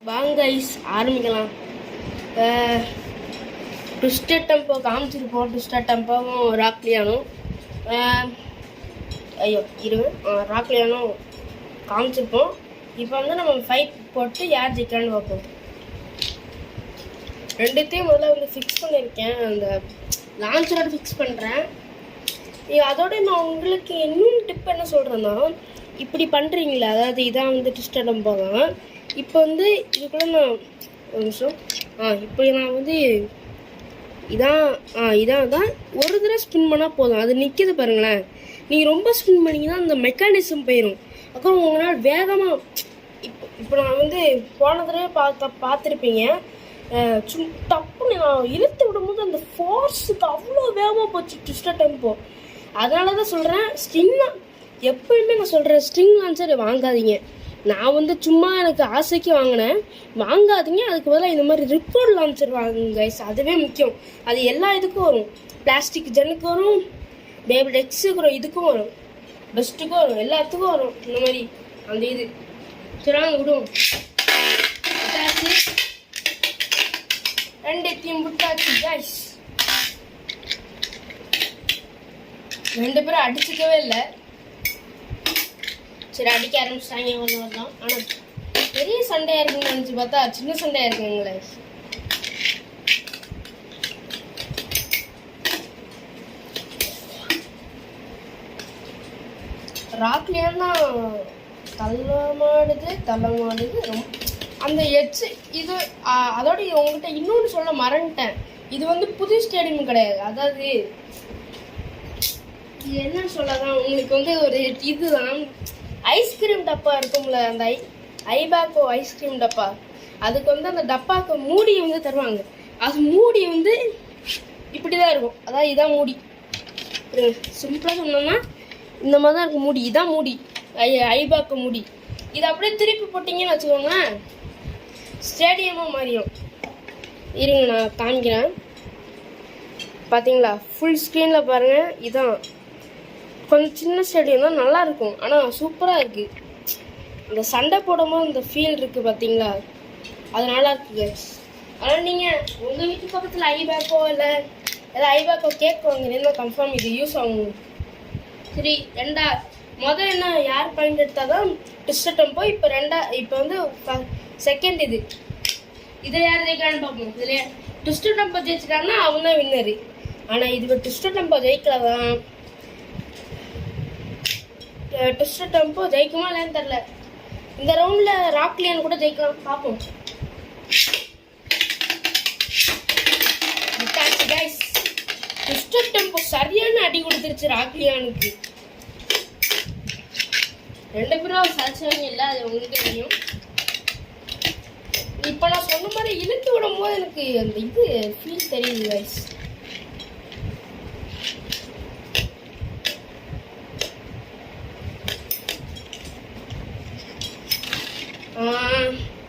வாங்க ஐஸ் ஆரம்பிக்கலாம். Twisted tempo காமிச்சிருப்போம். ட்விஸ்டட் டெம்போவும் ராக்லியானும் ராக்லியானும் காமிச்சிருப்போம். இப்போ வந்து நம்ம ஃபைட் போட்டு யார் ஜெயிக்கலான்னு பார்ப்போம். ரெண்டுத்தையும் முதல்ல வந்து ஃபிக்ஸ் பண்ணியிருக்கேன். அந்த லான்ச்சரோட ஃபிக்ஸ் பண்ணுறேன். அதோட நான் உங்களுக்கு இன்னும் டிப் என்ன சொல்கிறேன்னா, இப்படி பண்ணுறீங்களா, அதாவது இதான் வந்து ட்விஸ்டட் டெம்போ தான். இப்போ வந்து இதுக்குள்ளே நான் ஒரு நிமிஷம் இப்படி நான் வந்து இதான் தான் ஒரு தடவை ஸ்பின் பண்ணால் போதும். அது நிற்கிது பாருங்களேன். நீங்கள் ரொம்ப ஸ்பின் பண்ணிங்கன்னா அந்த மெக்கானிசம் போயிடும். அப்புறம் உங்களால் வேகமாக இப்போ நான் வந்து போன தடவை பார்த்துருப்பீங்க. டப்புன்னு நான் இழுத்து விடும்போது அந்த ஃபோர்ஸுக்கு அவ்வளோ வேகமாக போச்சு ட்விஸ்டட் டெம்போ. அதனால தான் சொல்கிறேன், எப்போயுமே நான் சொல்கிறேன், ஸ்ட்ரிங் லான்ச்சர் வாங்காதீங்க. நான் வந்து சும்மா எனக்கு ஆசைக்கு வாங்கினேன். வாங்காதீங்க. அதுக்கு பதிலாக இந்த மாதிரி ரிப்போர்ட் லான்ச்சர் வாங்குங்க கைஸ். அதுவே முக்கியம். அது எல்லா இதுக்கும் வரும். பிளாஸ்டிக் ஜென்னுக்கு வரும், பேபி டெக்ஸுக்கு வரும், இதுக்கும் வரும், பெஸ்ட்டுக்கும் வரும், எல்லாத்துக்கும் வரும். இந்த மாதிரி அந்த இது சிறாங்க விடும். விட்டாச்சு, ரெண்டுத்தையும் விட்டாச்சு கைஸ். ரெண்டு பேரும் அடிச்சுக்கவே இல்லை. சரி, அடிக்க ஆரம்பிச்சிட்டாங்க வரலாம். ஆனால் பெரிய சண்டையாக இருக்குன்னு நினச்சி பார்த்தா சின்ன சண்டையாக இருக்குங்களே. ராக்லியான்னா தள்ளமாடுது ரொம்ப அந்த எட்ஜு இது. அதோட உங்கள்கிட்ட இன்னொன்று சொல்ல மறந்துட்டேன். இது வந்து புது ஸ்டேடியம் கிடையாது. அதாவது இது என்ன சொல்லதான், உங்களுக்கு வந்து ஒரு இதுதான் ஐஸ்கிரீம் டப்பா இருக்கும்ல, அந்த ஐபேக்கோ ஐஸ்கிரீம் டப்பா. அதுக்கு வந்து அந்த டப்பாவுக்கு மூடி வந்து தருவாங்க. அது மூடி வந்து இப்படி தான் இருக்கும். அதாவது இதான் மூடி. சிம்பிளாக சொன்னோம்னா இந்த மாதிரி தான் இருக்கும் மூடி. இதான் மூடி, ஐபேக்கோ மூடி. இது அப்படியே திருப்பி போட்டிங்கன்னு வச்சுக்கோங்களேன், ஸ்டேடியமாக மாறிடும். இருங்க நான் காமிக்கிறேன். பார்த்தீங்களா, ஃபுல் ஸ்க்ரீனில் பாருங்கள். இதான் கொஞ்சம் சின்ன ஸ்டேடியம் தான், நல்லாயிருக்கும். ஆனால் சூப்பராக இருக்குது. அந்த சண்டை போடும்போது அந்த ஃபீல் இருக்குது பார்த்தீங்களா, அது நல்லா இருக்குது கைஸ். அதனால் நீங்கள் உங்கள் வீட்டு பக்கத்தில் ஐபேக்கோ இல்லை ஏதாவது ஐபேக்கோ கேக் வாங்குறீங்கன்னா கன்ஃபார்ம் இது யூஸ் ஆகும். சரி, முதல் என்ன யார் பாயிண்ட் எடுத்தால் தான் ட்விஸ்டட் டெம்போ. இப்போ வந்து செகண்ட் இதில் யார் ஜெயிக்கலான்னு பார்ப்போம். இதில் ட்விஸ்டட் டெம்போ ஜெயிச்சிட்டாங்கன்னா அவங்க தான் வின்னரு. ஆனால் இது ட்விஸ்டட் டெம்போ ஜெயிக்கல தான். ட்விஸ்டட் டெம்போ ஜெயிக்குமா இல்லைன்னு தெரில. இந்த ரவுண்டில் ராக்லியான் கூட ஜெயிக்கலாம், பார்ப்போம். கைஸ், ட்விஸ்டட் டெம்போ சரியான அடி கொடுத்துருச்சு ராக்லியானுக்கு. ரெண்டு பேரும் சரிச்சவங்க இல்லை, அது உங்களுக்கு தெரியும். இப்போ நான் சொன்ன மாதிரி இழுத்து விடும் போது எனக்கு அந்த இது ஃபீல் தெரியுது கைஸ்.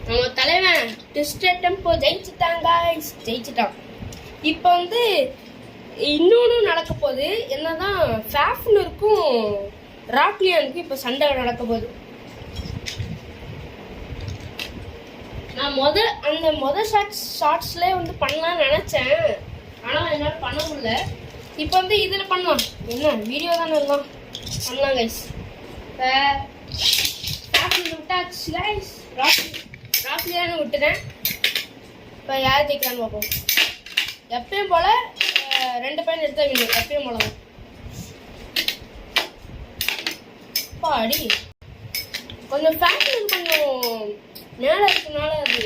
நம்ம தலைவன் ட்விஸ்டட் டெம்போ ஜெயிச்சிட்டான். இப்போ வந்து இன்னொன்று நடக்க போகுது. என்னதான் ஃபேஃப்னருக்கும் ராக்லியானுக்கும் இப்போ சண்டை நடக்க போகுது. நான் மொதல் ஷார்ட்ஸ்லேயே வந்து பண்ணலான்னு நினச்சேன். ஆனால் என்னால் பண்ண முடியல. இப்போ வந்து இதில் பண்ணலாம். என்ன வீடியோ தானே எல்லாம் பண்ணலாம் கைஸ். விட்டாச்சு கைஸ். ராக்லியானு விட்டுறேன். இப்போ யார் ஜெயிக்கலான்னு பார்ப்போம். எப்பயும் போல் 2 பாயிண்ட் எடுத்தா வேணும். எப்பயும் போல தான். பாடி கொஞ்சம் ஃபேஷனர் கொஞ்சம் மேலே இருக்கனால அது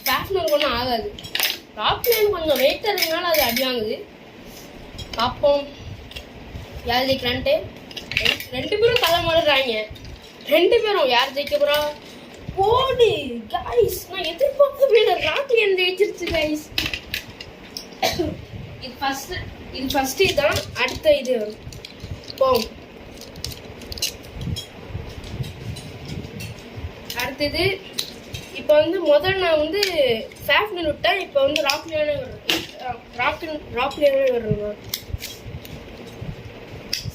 ஃபேஷனர் ஒன்றும் ஆகாது. ராக்லியான் கொஞ்சம் வெயிட் இருக்கிறதுனால அது அடி வாங்குது. பார்ப்போம் யார் ஜெயிக்கலான்ட்டு. 2 பேரும் தலை மாறுறாங்க. 2 பேரும் யார் ஜெயிக்க போகிறா போடு கைஸ். நான் எதிர்பார்க்கவே இல்லை, ராக்லியான் ஜெயிச்சிருச்சு கைஸ். இது ஃபர்ஸ்ட் இதுதான். அடுத்த இது போம். அடுத்தது இப்போ வந்து முதல் நான் வந்து ஃபேஃப்னு விட்டேன். இப்போ வந்து ராக்லியானே வர்றேன்.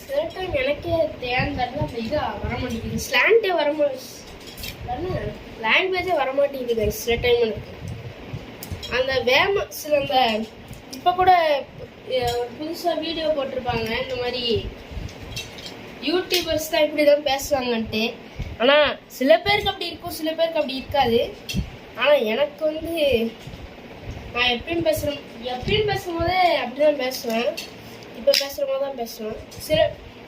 சில டைம் எனக்கே தேர்ந்தா அந்த இது வர மாட்டேங்குது, ஸ்லாண்டே லாங்குவேஜே வரமாட்டேங்குது கைஸ் சில டைம் எனக்கு. அந்த சில அந்த இப்போ கூட புதுசாக வீடியோ போட்டிருப்பாங்க இந்த மாதிரி யூடியூபர்ஸ் தான் இப்படி தான் பேசுவாங்கன்ட்டு. ஆனால் சில பேருக்கு அப்படி இருக்கும், சில பேருக்கு அப்படி இருக்காது. ஆனால் எனக்கு வந்து நான் எப்பயும் பேசும்போதே அப்படி தான் பேசுவேன். இப்போ பேசுகிற மாதிரி தான் பேசுவேன்.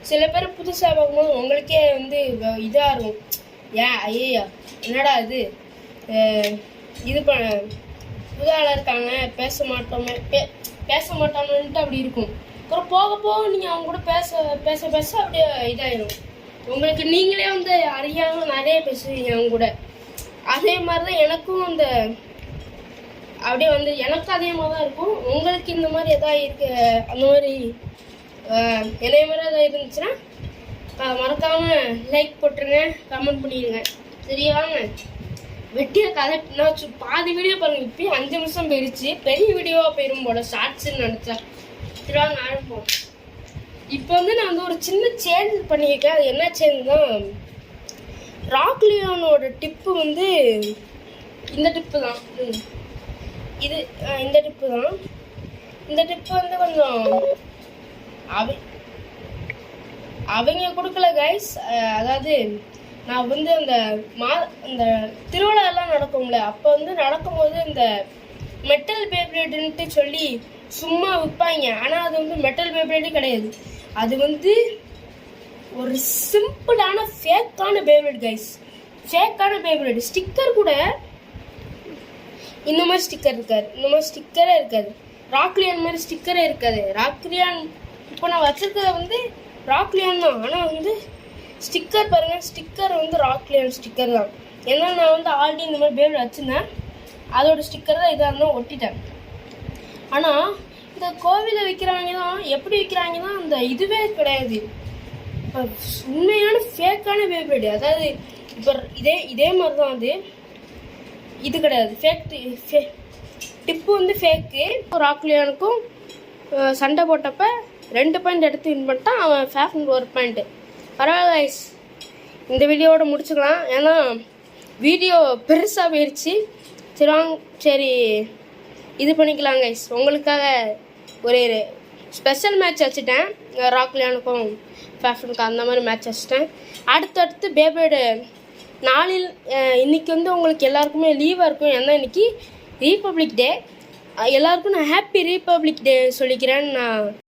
சில பேர் புதுசாக பார்க்கும்போது உங்களுக்கே வந்து இதாக இருக்கும், ஏன் ஐயா என்னடா இது புது ஆளாக இருக்காங்க பேச மாட்டோமேன்ட்டு அப்படி இருக்கும். அப்புறம் போக போக நீங்கள் அவங்க கூட பேச அப்படியே இதாயிடும். உங்களுக்கு நீங்களே வந்து அறியாமல் நிறைய பேசுவீங்க அவங்க கூட. அதே மாதிரி தான் எனக்கும் அந்த அப்படியே வந்து எனக்கும் அதே மாதிரி தான் இருக்கும். உங்களுக்கு இந்த மாதிரி எதாவது இருக்கு அந்த மாதிரி என்னைய மாதிரி எதாவது இருந்துச்சுன்னா மறக்காமல் லைக் போட்டுருங்க, கமெண்ட் பண்ணிடுங்க. சரியாங்க வெட்டிய கதை நான் பாதி வீடியோ பாருங்க. இப்பயும் 5 நிமிஷம் போயிடுச்சு. பெரிய வீடியோவாக போயிடும் போல ஷார்ட்ஸ்ன்னு நினச்சா. சரிவாங்க ஆரம்பம். இப்போ வந்து நான் வந்து ஒரு சின்ன சேஞ்ச் பண்ணியிருக்கேன். அது என்ன சேஞ்ச் தான், ராக்லியானோட டிப்பு வந்து இந்த டிப்பு தான். இந்த டிப்பு தான். இந்த டிப்பு வந்து கொஞ்சம் அவங்க கொடுக்கல கைஸ். அதாவது நான் வந்து அந்த திருவிழாலாம் நடக்கும்ல, அப்போ வந்து நடக்கும்போது இந்த மெட்டல் பேப்ளேட்டுன்ட்டு சொல்லி சும்மா விற்பாங்க. ஆனால் அது வந்து மெட்டல் பேப்ளேட்டே கிடையாது. அது வந்து ஒரு சிம்பிளான ஃபேக்கான பேப்ளேட் கைஸ். ஃபேக்கான பேப்ளேட் ஸ்டிக்கர் கூட இந்த மாதிரி ஸ்டிக்கர் இருக்காது. இந்த மாதிரி ஸ்டிக்கரே இருக்காது. ராக்லியான் மாதிரி ஸ்டிக்கரே இருக்காது. ராக்லியான் இப்போ நான் வச்சிருக்கிறது வந்து ராக்லியான் தான். ஆனால் வந்து ஸ்டிக்கர் பாருங்கள், ஸ்டிக்கர் வந்து ராக்லியான் ஸ்டிக்கர் தான். ஏன்னா நான் வந்து ஆல்ரெடி இந்த மாதிரி பேப்ளேட் வச்சுருந்தேன். அதோட ஸ்டிக்கர் தான் இதாக இருந்தால் ஒட்டிட்டேன். ஆனால் இந்த கோவிலில் விற்கிறாங்க தான், எப்படி விற்கிறாங்கன்னா அந்த இதுவே கிடையாது. இப்போ உண்மையான ஃபேக்கான பேப்ளேட். அதாவது இப்போ இதே மாதிரி தான் அது. இது கிடையாது, ஃபேக் டிப்பு வந்து ஃபேக்கு. ராக்லியானுக்கும் சண்டை போட்டப்போ 2 பாயிண்ட் எடுத்து வின் பண்ணிட்டான் அவன். ஃபேஃப்னு 1 பாயிண்ட்டு. பரவாயில்ல கைஸ், இந்த வீடியோவோட முடிச்சுக்கலாம். ஏன்னா வீடியோ பெருசாக போயிடுச்சு. சரி இது பண்ணிக்கலாம் கைஸ். உங்களுக்காக ஒரு ஸ்பெஷல் மேட்ச் வச்சுட்டேன். ராக்லியானுக்கும் ஃபேஃப்னுக்கும் அந்த மாதிரி மேட்ச் வச்சுட்டேன். அடுத்தடுத்து பேப்ளேடு நாளில் இன்றைக்கி வந்து உங்களுக்கு எல்லாருக்குமே லீவாக இருக்கும். ஏன்னா இன்றைக்கி ரீபப்ளிக் டே. எல்லாருக்கும் நான் ஹாப்பி ரீபப்ளிக் டே சொல்லிக்கிறேன். நான்